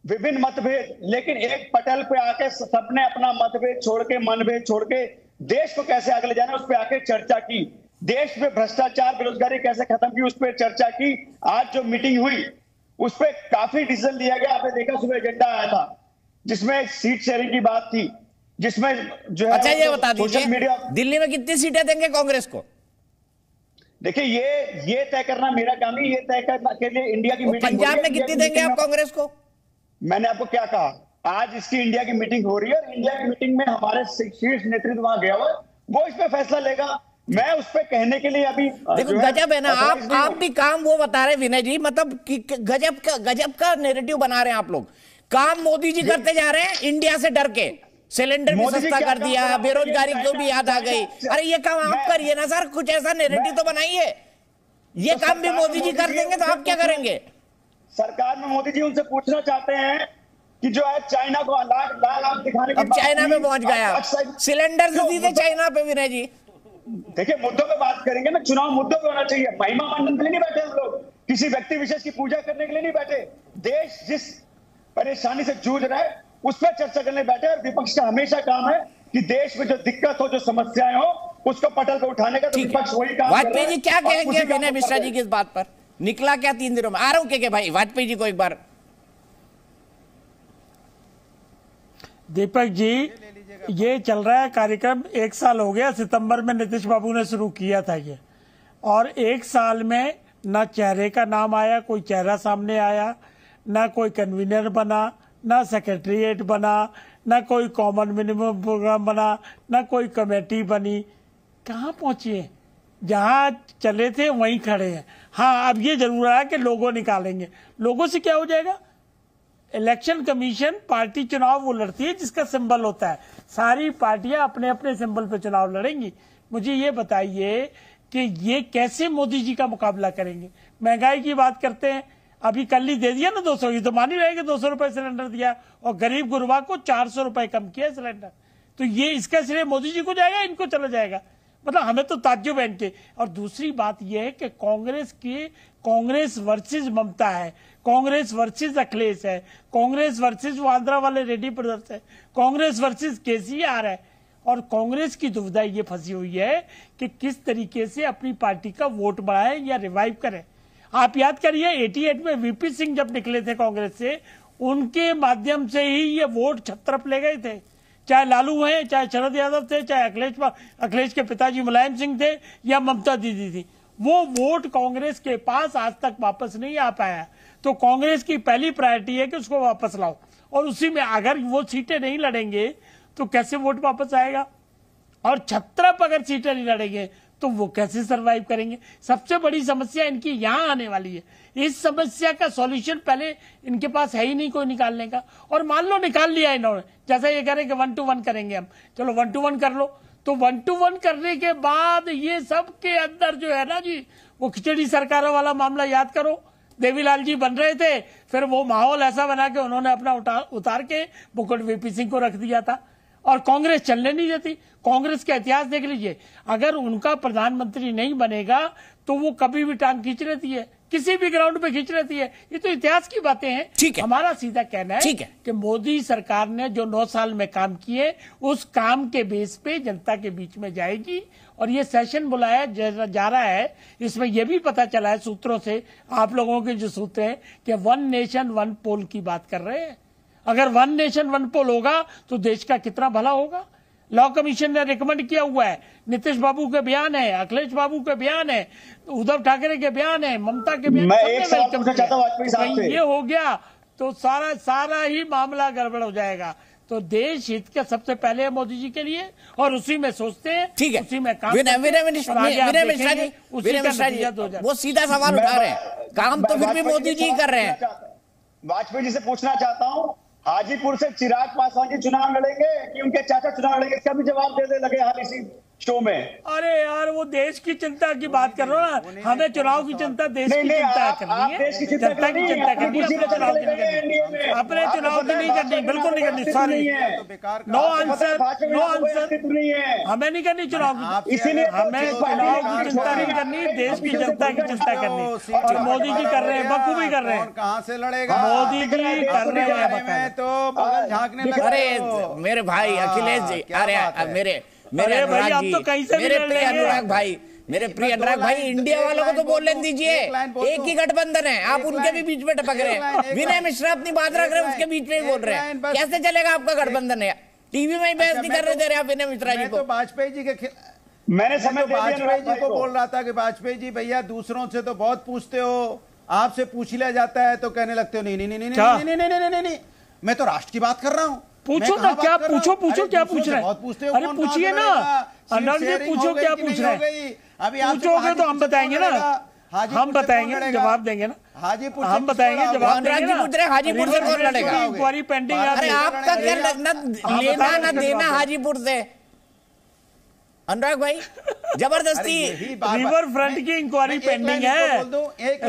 F: विभिन्न मतभेद, लेकिन एक पटल पे आके सबने अपना मतभेद छोड़ के, मनभेद छोड़ के देश को कैसे आगे ले जाना उस पर आके चर्चा की। देश में भ्रष्टाचार, बेरोजगारी कैसे खत्म की उस पर चर्चा की। आज जो मीटिंग हुई उस पर काफी डिसीजन लिया गया। आपने देखा सुबह एजेंडा आया था जिसमें सीट शेयरिंग की बात थी, जिसमें जो है
A: अच्छा ये बता
F: सोशल मीडिया,
A: दीजिए दिल्ली में कितनी सीटें देंगे कांग्रेस को?
F: देखिए ये तय करना मेरा काम है, ये तय करना के लिए इंडिया की मीटिंग।
A: पंजाब में कितनी देंगे आप कांग्रेस को?
F: मैंने आपको क्या कहा, आज इसकी इंडिया की मीटिंग हो रही है और इंडिया की मीटिंग में हमारे शीर्ष नेतृत्व वहां गया हुआ, वो इस पे फैसला लेगा। मैं उस पे कहने के लिए अभी
A: देखो गजब है ना, आप भी काम वो बता रहे विनय जी, मतलब कि गजब का नैरेटिव बना रहे हैं आप लोग। काम मोदी जी करते जा रहे हैं इंडिया से डर के, सिलेंडर भी सस्ता कर दिया, बेरोजगारी को भी याद आ गई। अरे ये काम आप करिए ना सर, कुछ ऐसा नैरेटिव तो बनाइए। ये काम भी मोदी जी कर देंगे तो आप क्या करेंगे?
F: सरकार में मोदी जी उनसे पूछना चाहते हैं कि जो है चाइना को लाल दिखाने की,
A: अब चाइना में पहुंच गया, सिलेंडर से सीधे चाइना पे विनय जी।
F: देखिए मुद्दों पे बात करेंगे ना, चुनाव मुद्दों पे होना चाहिए। महिमा मंडन के लिए नहीं बैठे हम लोग, किसी व्यक्ति विशेष की पूजा करने के लिए नहीं बैठे। देश जिस परेशानी से जूझ रहा है उस पर चर्चा करने बैठे। और विपक्ष का हमेशा काम है कि देश में जो दिक्कत हो, जो समस्याएं हो, उसको पटल पर उठाने का। तो विपक्ष वही काम।
A: वाजपेयी जी क्या कहेंगे विनय मिश्रा जी की इस बात पर? निकला क्या 3 दिनों में? आ रहा हूं के भाई, वाजपेयी जी को एक बार।
G: दीपक जी, ये चल रहा है कार्यक्रम, 1 साल हो गया, सितंबर में नीतीश बाबू ने शुरू किया था ये, और 1 साल में ना चेहरे का नाम आया, कोई चेहरा सामने आया, ना कोई कन्वीनर बना, ना सेक्रेटरीट बना, ना कोई कॉमन मिनिमम प्रोग्राम बना, ना कोई कमेटी बनी। कहाँ पहुंचे? जहां चले थे वहीं खड़े हैं। हाँ, अब ये जरूर है कि लोगों निकालेंगे। लोगों से क्या हो जाएगा? इलेक्शन कमीशन पार्टी चुनाव वो लड़ती है जिसका सिंबल होता है। सारी पार्टियां अपने अपने सिंबल पे चुनाव लड़ेंगी। मुझे ये बताइए कि ये कैसे मोदी जी का मुकाबला करेंगे? महंगाई की बात करते हैं, अभी कल ही दे दिया ना 200, ये तो मान ही रहेगा 200 रुपए सिलेंडर दिया, और गरीब गुरबा को 400 रुपए कम किया सिलेंडर। तो ये इसका श्रेय मोदी जी को जाएगा, इनको चला जाएगा? मतलब हमें तो ताज्जुब है इनके। और दूसरी बात यह है कि कांग्रेस वर्सेस ममता है, कांग्रेस वर्सेस अखिलेश है, कांग्रेस वर्सेस आंध्रा वाले रेड्डी ब्रदर्स है, कांग्रेस वर्सेस केसीआर है। और कांग्रेस की दुविधा ये फंसी हुई है कि किस तरीके से अपनी पार्टी का वोट बढ़ाए या रिवाइव करें। आप याद करिए 88 में वीपी सिंह जब निकले थे कांग्रेस से, उनके माध्यम से ही ये वोट छत्रप ले गए थे। चाहे लालू हैं, चाहे शरद यादव थे, चाहे अखिलेश के पिताजी मुलायम सिंह थे, या ममता दीदी थी, वो वोट कांग्रेस के पास आज तक वापस नहीं आ पाया। तो कांग्रेस की पहली प्रायोरिटी है कि उसको वापस लाओ, और उसी में अगर वो सीटें नहीं लड़ेंगे तो कैसे वोट वापस आएगा? और छत्रप अगर सीटें नहीं लड़ेंगे तो वो कैसे सरवाइव करेंगे? सबसे बड़ी समस्या इनकी यहां आने वाली है। इस समस्या का सॉल्यूशन पहले इनके पास है ही नहीं कोई निकालने का। और मान लो निकाल लिया इन्होंने, जैसा ये कह रहे हैं कि 1 to 1 करेंगे हम, चलो 1 to 1 कर लो। तो 1 to 1 करने के बाद ये सब के अंदर जो है ना जी, वो खिचड़ी सरकारों वाला मामला याद करो, देवीलाल जी बन रहे थे, फिर वो माहौल ऐसा बना के उन्होंने अपना उतार के मुकुट वीपी सिंह को रख दिया था, और कांग्रेस चलने नहीं देती। कांग्रेस का इतिहास देख लीजिए, अगर उनका प्रधानमंत्री नहीं बनेगा तो वो कभी भी टांग खींच लेती है, किसी भी ग्राउंड पे खींच लेती है। ये तो इतिहास की बातें हैं।
A: ठीक है,
G: हमारा सीधा कहना है कि मोदी सरकार ने जो 9 साल में काम किए, उस काम के बेस पे जनता के बीच में जाएगी। और ये सेशन बुलाया जा रहा है, इसमें यह भी पता चला है सूत्रों से, आप लोगों के जो सूत्र हैं, कि 1 नेशन 1 पोल की बात कर रहे हैं। अगर 1 नेशन 1 पोल होगा तो देश का कितना भला होगा। लॉ कमीशन ने रिकमेंड किया हुआ है, नीतीश बाबू के बयान है, अखिलेश बाबू के बयान है, उद्धव ठाकरे के बयान है, ममता के बयान।
F: मैं एक सवाल पूछना चाहता हूं वाजपेयी साहब से।
G: ये हो गया तो सारा ही मामला गड़बड़ हो जाएगा। तो देश हित के सबसे पहले है मोदी जी के लिए, और उसी में सोचते हैं,
A: ठीक है,
G: उसी में काम।
A: विनय मिश्रा जी वो सीधा सवाल उठा रहे हैं, काम तो फिर भी मोदी जी कर रहे हैं।
F: वाजपेयी जी से पूछना चाहता हूं, हाजीपुर से चिराग पासवान जी चुनाव लड़ेंगे कि उनके चाचा चुनाव लड़ेंगे? इसका भी जवाब दे दे लगे हाल इसी शो में।
G: अरे यार वो देश की चिंता की बात कर रहे हो ना, हमें चुनाव की चिंता देश की चिंता करनी है, जनता की चिंता करनी है, अपने चुनाव की नहीं करनी, अपने चुनाव की नहीं करनी, बिल्कुल नहीं करनी। Sorry, no answer, no answer, हमें नहीं करनी चुनाव की, इसीलिए हमें चुनाव की चिंता नहीं करनी, देश की जनता की चिंता करनी। और मोदी जी कर रहे हैं, बखूबी कर रहे हैं।
D: कहाँ से लड़ेगा
G: मोदी जी कर रहे हैं
D: तो बगल झांकने लगा।
A: अरे मेरे भाई अखिलेश जी, अरे मेरे
G: भाई
A: अनुराग
G: आप
A: जी,
G: तो कहीं से भी
A: मेरे
G: लड़
A: प्रिय
G: लेंगे।
A: अनुराग भाई, मेरे प्रिय अनुराग भाई, इंडिया वालों को तो बोलने दीजिए, एक ही गठबंधन है, आप उनके भी बीच में टपक रहे हैं। विनय मिश्रा अपनी बात रख रहे हैं, उसके बीच में ही बोल रहे हैं, कैसे चलेगा आपका गठबंधन है? टीवी में ही बहस नहीं कर रहे दे रहे आप विनय मिश्रा जी को।
D: वाजपेयी जी के
F: मैंने समय
D: वाजपेयी जी को बोल रहा था कि वाजपेयी जी भैया दूसरों से तो बहुत पूछते हो, आपसे पूछ लिया जाता है तो कहने लगते हो नहीं नहीं नहीं नहीं नहीं नहीं नहीं नहीं, मैं तो राष्ट्र की बात कर रहा हूँ।
G: पूछो ना, क्या पूछो, पूछो क्या पूछ रहे हैं?
D: बहुत पूछते हो,
G: अरे पूछिए ना अनुराग जी, पूछो क्या पूछ रहे हैं?
D: अभी
G: पूछोगे तो हम बताएंगे ना, हम बताएंगे, जवाब देंगे ना,
D: हाजीपुर
G: हम बताएंगे, जवाब
A: अनुराग
G: देंगे
A: जी पूछ रहे हाजीपुर से कौन लड़ेगा?
G: इंक्वायरी पेंडिंग है।
A: अरे आपका क्या लेना ना देना हाजीपुर से अनुराग भाई, जबरदस्ती।
G: रिवर फ्रंट की इंक्वायरी पेंडिंग है,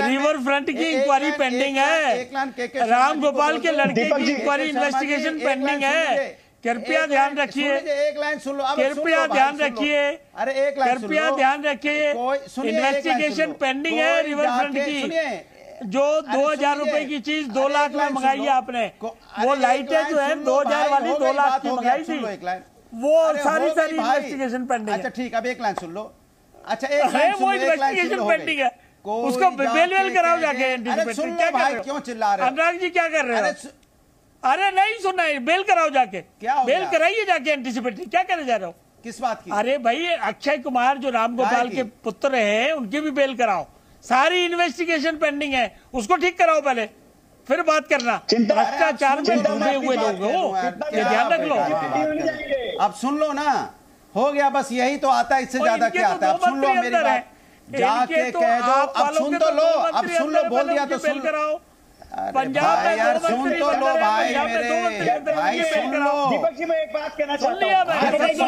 G: रिवर फ्रंट की इंक्वायरी पेंडिंग है, राम गोपाल के लड़के की इंक्वायरी इन्वेस्टिगेशन पेंडिंग है। कृपया ध्यान रखिए,
D: एक लाइन सुन लो,
G: कृपया ध्यान रखिए,
D: अरे एक लाइन
G: कृपया ध्यान रखिए, इन्वेस्टिगेशन पेंडिंग है रिवर फ्रंट की। जो 2000 रुपए की चीज 2 लाख में मंगाई है आपने, वो लाइटें जो है 2000 वाली 2 लाख की मंगाई थी, वो सारी इन्वेस्टिगेशन पेंडिंग है।
D: अच्छा ठीक, अब एक लाइन सुन लो। अच्छा एक
G: है वो इन्वेस्टिगेशन पेंडिंग है, उसको बेल कराओ जाके एंटीसिपेटरी। क्या कर रहे हो?
D: क्यों चिल्ला रहे हो
G: अनुराग जी, क्या कर रहे हो? अरे नहीं सुनना है, बेल कराओ जाके, बेल कराइए जाके एंटीसिपेटरी। क्या करने जा रहे हो?
D: किस बात की?
G: अरे भाई अक्षय कुमार जो राम गोपाल के पुत्र हैं, उनकी भी बेल कराओ। सारी इन्वेस्टिगेशन पेंडिंग है, उसको ठीक कराओ पहले, फिर बात करना। भ्रष्टाचार में डूबे हुए लोग हो, ये ध्यान रख लो।
D: अब सुन लो ना, हो गया बस, यही तो आता है, इससे ज्यादा क्या आता है? अब सुन लो मेरी बात, जाके कह दो। अब सुन तो लो, अब सुन लो, बोल दिया तो सुन लो।
G: पंजाब में
D: यार सुन तो लो भाई मेरे भाई, सुन लो।
F: दीपक जी मैं एक बात कहना चाहता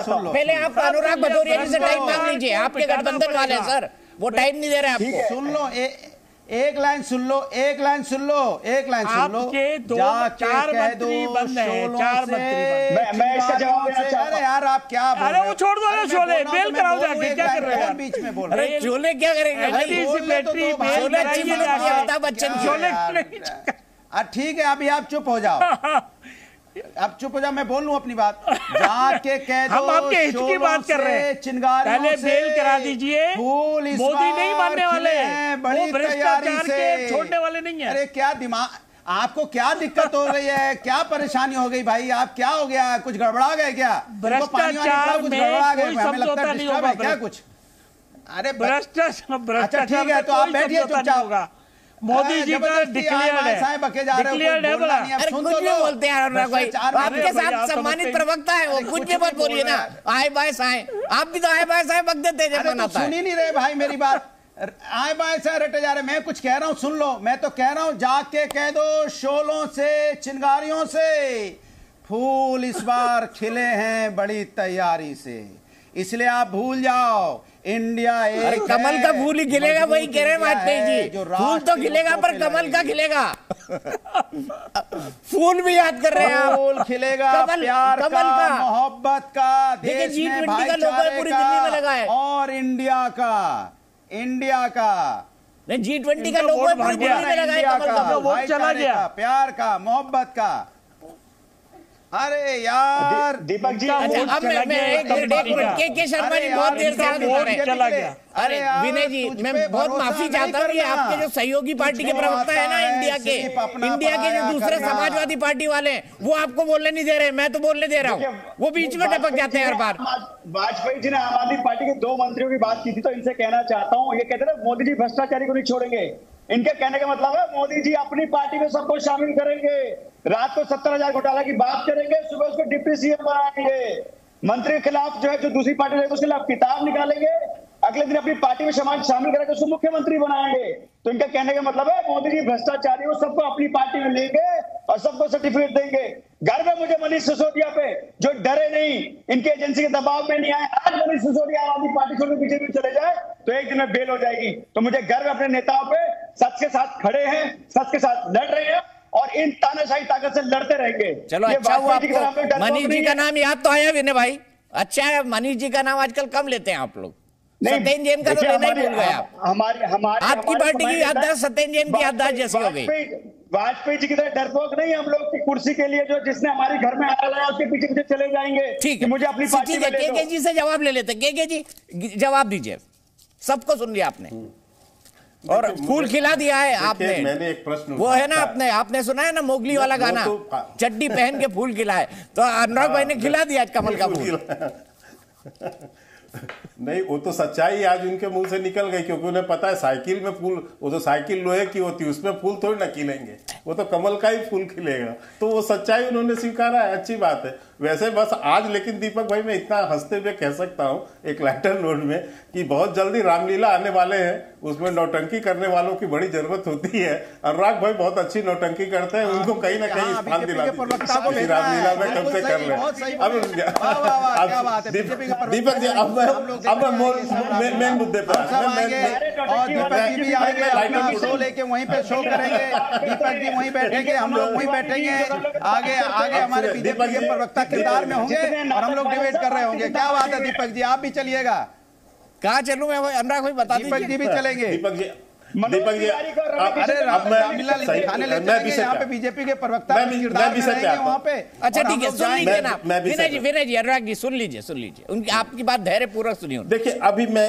F: हूँ,
A: पहले आप अनुराग भदौरिया जी से टाइम मांग लीजिए, आपके गठबंधन वाले हैं सर, वो टाइम नहीं दे रहे आपको।
D: सुन लो, एक लाइन सुन लो, एक लाइन सुन लो, एक लाइन सुन लो।
G: जाके 4 मंत्री बंद है, 4 मंत्री।
F: मैं इसका जवाब देना चाहता हूँ।
D: अरे यार आप क्या बोल रहे हो?
G: अरे वो छोड़ दो ना शोले, बेल कराओ जाके। क्या कर रहे हो?
D: बीच में बोल रहे
A: अरे शोले क्या करेंगे भाई?
G: एंटीसिपेटरी बेल कराइए जाके।
A: अमिताभ बच्चन
G: शोले
D: ठीक है, अभी आप चुप हो जाओ, अब चुप हो जाओ, मैं बोल लूं अपनी बात। जाके कह दो,
G: हम आपके हित की बात कर रहे हैं, पहले बेल करा दीजिए। मोदी नहीं मानने वाले, वो भ्रष्टाचार के छोड़ने वाले नहीं है।
D: अरे क्या दिमाग, आपको क्या दिक्कत हो गई है? क्या परेशानी हो गई भाई? आप क्या हो गया? कुछ गड़बड़ा गए क्या?
G: भ्रष्टाचार में कोई समझौता नहीं होगा
D: क्या कुछ? अरे
G: भ्रष्टाचार
D: ठीक है, तो आप बैठिए चुपचाप।
G: मोदी जी का डिक्लेयर्ड है बोला।
A: अरे कुछ भी बोलते हैं अनुराग भाई, आपके साथ सम्मानित प्रवक्ता है वो, कुछ भी मत बोलिए ना। आए बाय साए, आप भी तो आए बाय साए बक देते हैं जब मन आता है।
D: सुन ही नहीं रहे भाई मेरी बात, आए बाय साए रटे जा रहे। मैं कुछ कह रहा हूं, सुन लो। मैं तो कह रहा हूं, जाके कह दो शोलों से, चिंगारियों से फूल इस बार खिले हैं बड़ी तैयारी से, इसलिए आप भूल जाओ इंडिया एक।
A: अरे कमल का फूल ही खिलेगा, वही कह रहे हैं वाजपेयी जी, फूल तो खिलेगा पर कमल का खिलेगा। फूल भी याद कर रहे हैं आप।
D: फूल खिलेगा प्यार का, मोहब्बत का, देश में भाईचारे
A: पूरी दिल्ली में लगा है,
D: और इंडिया का
A: नहीं G20 का लोगो पूरी दिल्ली में लगा है, कमल का
G: वोट चला गया,
D: प्यार का, मोहब्बत का। अरे यार
F: दीपक जी,
A: अच्छा अब मैं के शर्मा जी बहुत देर से
G: चला गया।
A: अरे विनय जी, मैं बहुत माफी चाहता हूँ, ये आपके जो सहयोगी पार्टी के प्रवक्ता है ना इंडिया के जो दूसरे समाजवादी पार्टी वाले, वो आपको बोलने नहीं दे रहे, मैं तो बोलने दे रहा हूँ, वो बीच में टपक जाते हैं हर बार।
F: वाजपेयी जी ने आम आदमी पार्टी के 2 मंत्रियों की बात की थी, तो इनसे कहना चाहता हूँ, ये कहते हैं मोदी जी भ्रष्टाचारी को नहीं छोड़ेंगे। इनके कहने का मतलब है मोदी जी अपनी पार्टी में सबको शामिल करेंगे, रात को 70,000 घोटाला की बात करेंगे, सुबह उसको डिप्टी सीएम बनाएंगे, मंत्री के खिलाफ जो है, जो दूसरी पार्टी रहेगी उसके खिलाफ किताब निकालेंगे, अगले दिन अपनी पार्टी में शामिल करके उसको मुख्यमंत्री बनाएंगे। तो इनका कहने का मतलब है मोदी जी भ्रष्टाचारी को सबको अपनी पार्टी में लेंगे और सबको सर्टिफिकेट देंगे। गर्व है मुझे मनीष सिसोदिया पे, जो डरे नहीं, इनके एजेंसी के दबाव में नहीं आए। आज मनीष सिसोदिया आम आदमी पार्टी छोड़ बीजेपी में चले जाए तो एक दिन में बेल हो जाएगी। तो मुझे गर्व है अपने नेताओं पे, सच के साथ खड़े हैं, सच के साथ लड़ रहे हैं और इन तानाशाही ताकत से लड़ते रहेंगे।
A: चलो अच्छा हुआ आपको मनीष जी का नाम याद तो आया विनय भाई। अच्छा है, मनीष जी का नाम आजकल कम लेते हैं आप लोग। सत्येंद्र जैन का तो लेना ही भूल गए आप।
F: हमारे
A: आपकी पार्टी की याददाश्त सत्येंद्र जैन की याददाश्त जैसी हो गई।
F: वाजपेयी जी की तरह डरपोक नहीं हम लोग की कुर्सी के लिए, जो जिसने हमारे घर में आया लाया उसके पीछे पीछे चले जाएंगे।
A: ठीक है,
F: मुझे अपनी पार्टी में ले लो।
A: केके जी से जवाब ले लेते। केके जी जवाब दीजिए, सबको सुन लिया आपने और फूल खिला दिया है आपने।
E: मैंने एक प्रश्न
A: वो है ना, आपने सुना है ना मोगली वाला गाना, चड्डी पहन के फूल खिलाए, तो अनुराग भाई ने खिला दिया कमल का फूल।
E: नहीं, वो तो सच्चाई आज उनके मुंह से निकल गई, क्योंकि उन्हें पता है साइकिल में फूल, वो तो साइकिल लोहे की होती है, उसमें फूल थोड़ी ना खिलेंगे, वो तो कमल का ही फूल खिलेगा। तो वो सच्चाई उन्होंने स्वीकारा है, अच्छी बात है। वैसे बस आज लेकिन दीपक भाई मैं इतना हंसते हुए कह सकता हूँ एक लाइटर नोट में कि बहुत जल्दी रामलीला आने वाले हैं, उसमें नौटंकी करने वालों की बड़ी जरूरत होती है। अनुराग भाई बहुत अच्छी नौटंकी करते हैं, उनको कहीं ना कहीं स्थान दिला रामलीला में कब से कर रहे हैं। अब दीपक जी अब मेन मुद्दे पर
D: शो लेके वहीं पे शो करेंगे, दीपक जी वहीं बैठेंगे, हम लोग वहीं बैठेंगे, आगे हमारे बीजेपी के प्रवक्ता किरदार में होंगे और हम लोग डिबेट कर रहे होंगे। क्या बात है दीपक जी, आप भी चलिएगा।
A: कहाँ चलूं मैं, अनुराग भाई बता दीजिए।
D: दीपक जी भी चलेंगे।
E: दीपक जी
D: अरे रामलीला दिखाने ले चलेंगे, यहाँ पे बीजेपी के प्रवक्ता किरदार में रहेंगे वहाँ पे।
A: अच्छा ठीक है, सुन लीजिए ना विनय जी, अनुराग जी सुन लीजिए उनकी आपकी बात धैर्य पूर्वक सुनिए।
E: देखिए मैं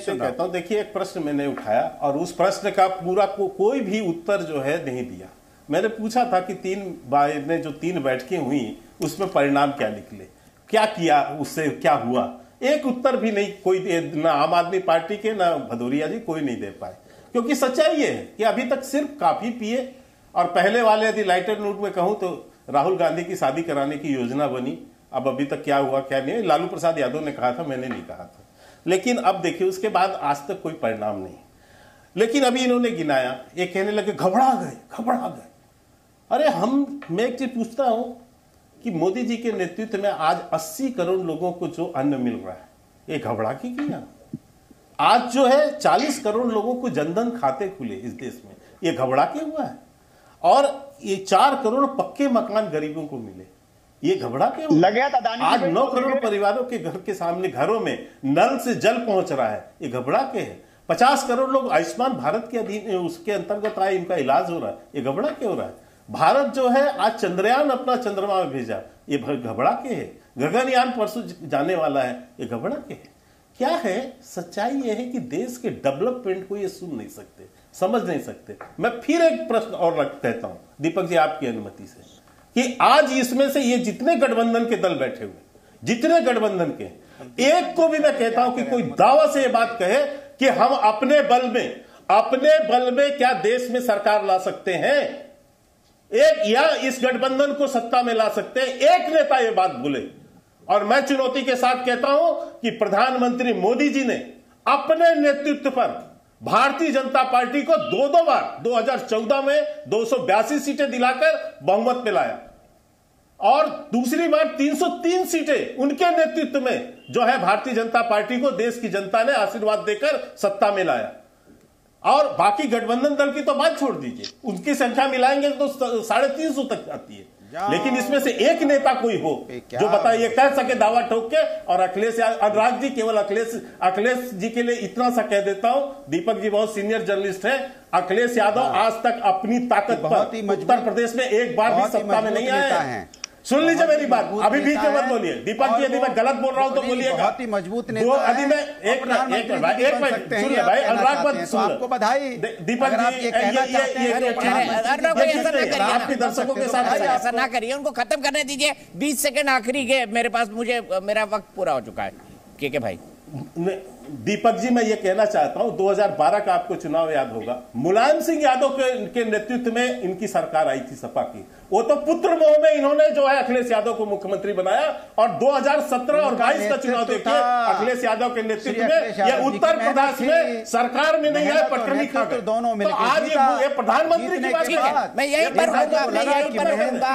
E: कहता हूँ, देखिए एक प्रश्न मैंने उठाया और उस प्रश्न का पूरा कोई भी उत्तर जो है नहीं दिया। मैंने पूछा था कि 3 बैठकें हुई उसमें परिणाम क्या निकले, क्या किया, उससे क्या हुआ। एक उत्तर भी नहीं कोई, ना आम आदमी पार्टी के ना भदौरिया जी कोई नहीं दे पाए, क्योंकि सच्चाई ये है कि अभी तक सिर्फ काफी पिए। और पहले वाले यदि लाइटर नोट में कहूं तो राहुल गांधी की शादी कराने की योजना बनी, अब अभी तक क्या हुआ क्या नहीं, लालू प्रसाद यादव ने कहा था, मैंने नहीं कहा था। लेकिन अब देखिए उसके बाद आज तक कोई परिणाम नहीं। लेकिन अभी इन्होंने गिनाया, ये कहने लगे घबरा गए। अरे मैं एक चीज पूछता हूं कि मोदी जी के नेतृत्व में आज 80 करोड़ लोगों को जो अन्न मिल रहा है, ये घबरा के किया। आज जो है 40 करोड़ लोगों को जनधन खाते खुले इस देश में, ये घबरा के हुआ है। और ये 4 करोड़ पक्के मकान गरीबों को मिले, ये घबरा के हुआ। आज 9 करोड़ परिवारों के घर के सामने, घरों में नल से जल पहुंच रहा है, ये घबरा के है। 50 करोड़ लोग आयुष्मान भारत के अधीन उसके अंतर्गत आए, इनका इलाज हो रहा है, ये घबरा के हो रहा है। भारत जो है आज चंद्रयान अपना चंद्रमा में भेजा, ये घबरा के है। गगनयान परसों जाने वाला है, ये घबरा के है। क्या है सच्चाई ये है कि देश के डेवलपमेंट को ये सुन नहीं सकते, समझ नहीं सकते। मैं फिर एक प्रश्न और कहता हूं दीपक जी आपकी अनुमति से, कि आज इसमें से ये जितने गठबंधन के दल बैठे हुए, जितने गठबंधन के, एक को भी मैं कहता हूं कि कोई दावा से ये बात कहे कि हम अपने बल में क्या देश में सरकार ला सकते हैं, एक या इस गठबंधन को सत्ता में ला सकते हैं, एक नेता ये बात बोले। और मैं चुनौती के साथ कहता हूं कि प्रधानमंत्री मोदी जी ने अपने नेतृत्व पर भारतीय जनता पार्टी को 2 बार 2014 में 282 सीटें दिलाकर बहुमत में लाया और दूसरी बार 303 सीटें उनके नेतृत्व में जो है भारतीय जनता पार्टी को देश की जनता ने आशीर्वाद देकर सत्ता में लाया। और बाकी गठबंधन दल की तो बात छोड़ दीजिए, उनकी संख्या मिलाएंगे तो 350 तक आती है। लेकिन इसमें से एक नेता कोई हो जो बताइए, कह सके दावा ठोक के। और अखिलेश अनुराग जी, केवल अखिलेश जी के लिए इतना सा कह देता हूं, दीपक जी बहुत सीनियर जर्नलिस्ट हैं, अखिलेश यादव आज तक अपनी ताकत पर उत्तर प्रदेश में एक बार भी सत्ता में नहीं आए हैं। सुन लीजिए मेरी बात, अभी बीच में मत बोलिए दीपक जी, यदि मैं गलत बोल रहा हूं तो बोलिएगा।
D: बहुत ही मजबूत नेता है,
E: अभी मैं एक मिनट सुन ले भाई, अनुराग मत सुन,
D: आपको बधाई
E: दीपक जी, आपके दर्शकों के साथ
A: ऐसा ना करिए, उनको खत्म करने दीजिए। 20 सेकंड आखिरी के मेरे पास, मेरा वक्त पूरा हो चुका है। के भाई
E: दीपक जी, मैं ये कहना चाहता हूं, 2012 का आपको चुनाव याद होगा, मुलायम सिंह यादव के नेतृत्व में इनकी सरकार आई थी सपा की। वो तो पुत्र मोह में इन्होंने जो है अखिलेश यादव को मुख्यमंत्री बनाया, और 2017 और 22 का चुनाव देखिए अखिलेश यादव के नेतृत्व में ये उत्तर प्रदेश में सरकार में नहीं आए, पटकनी खा गए। दोनों में आज ये प्रधानमंत्री की बात है।
A: मैं यही पर रहूंगा।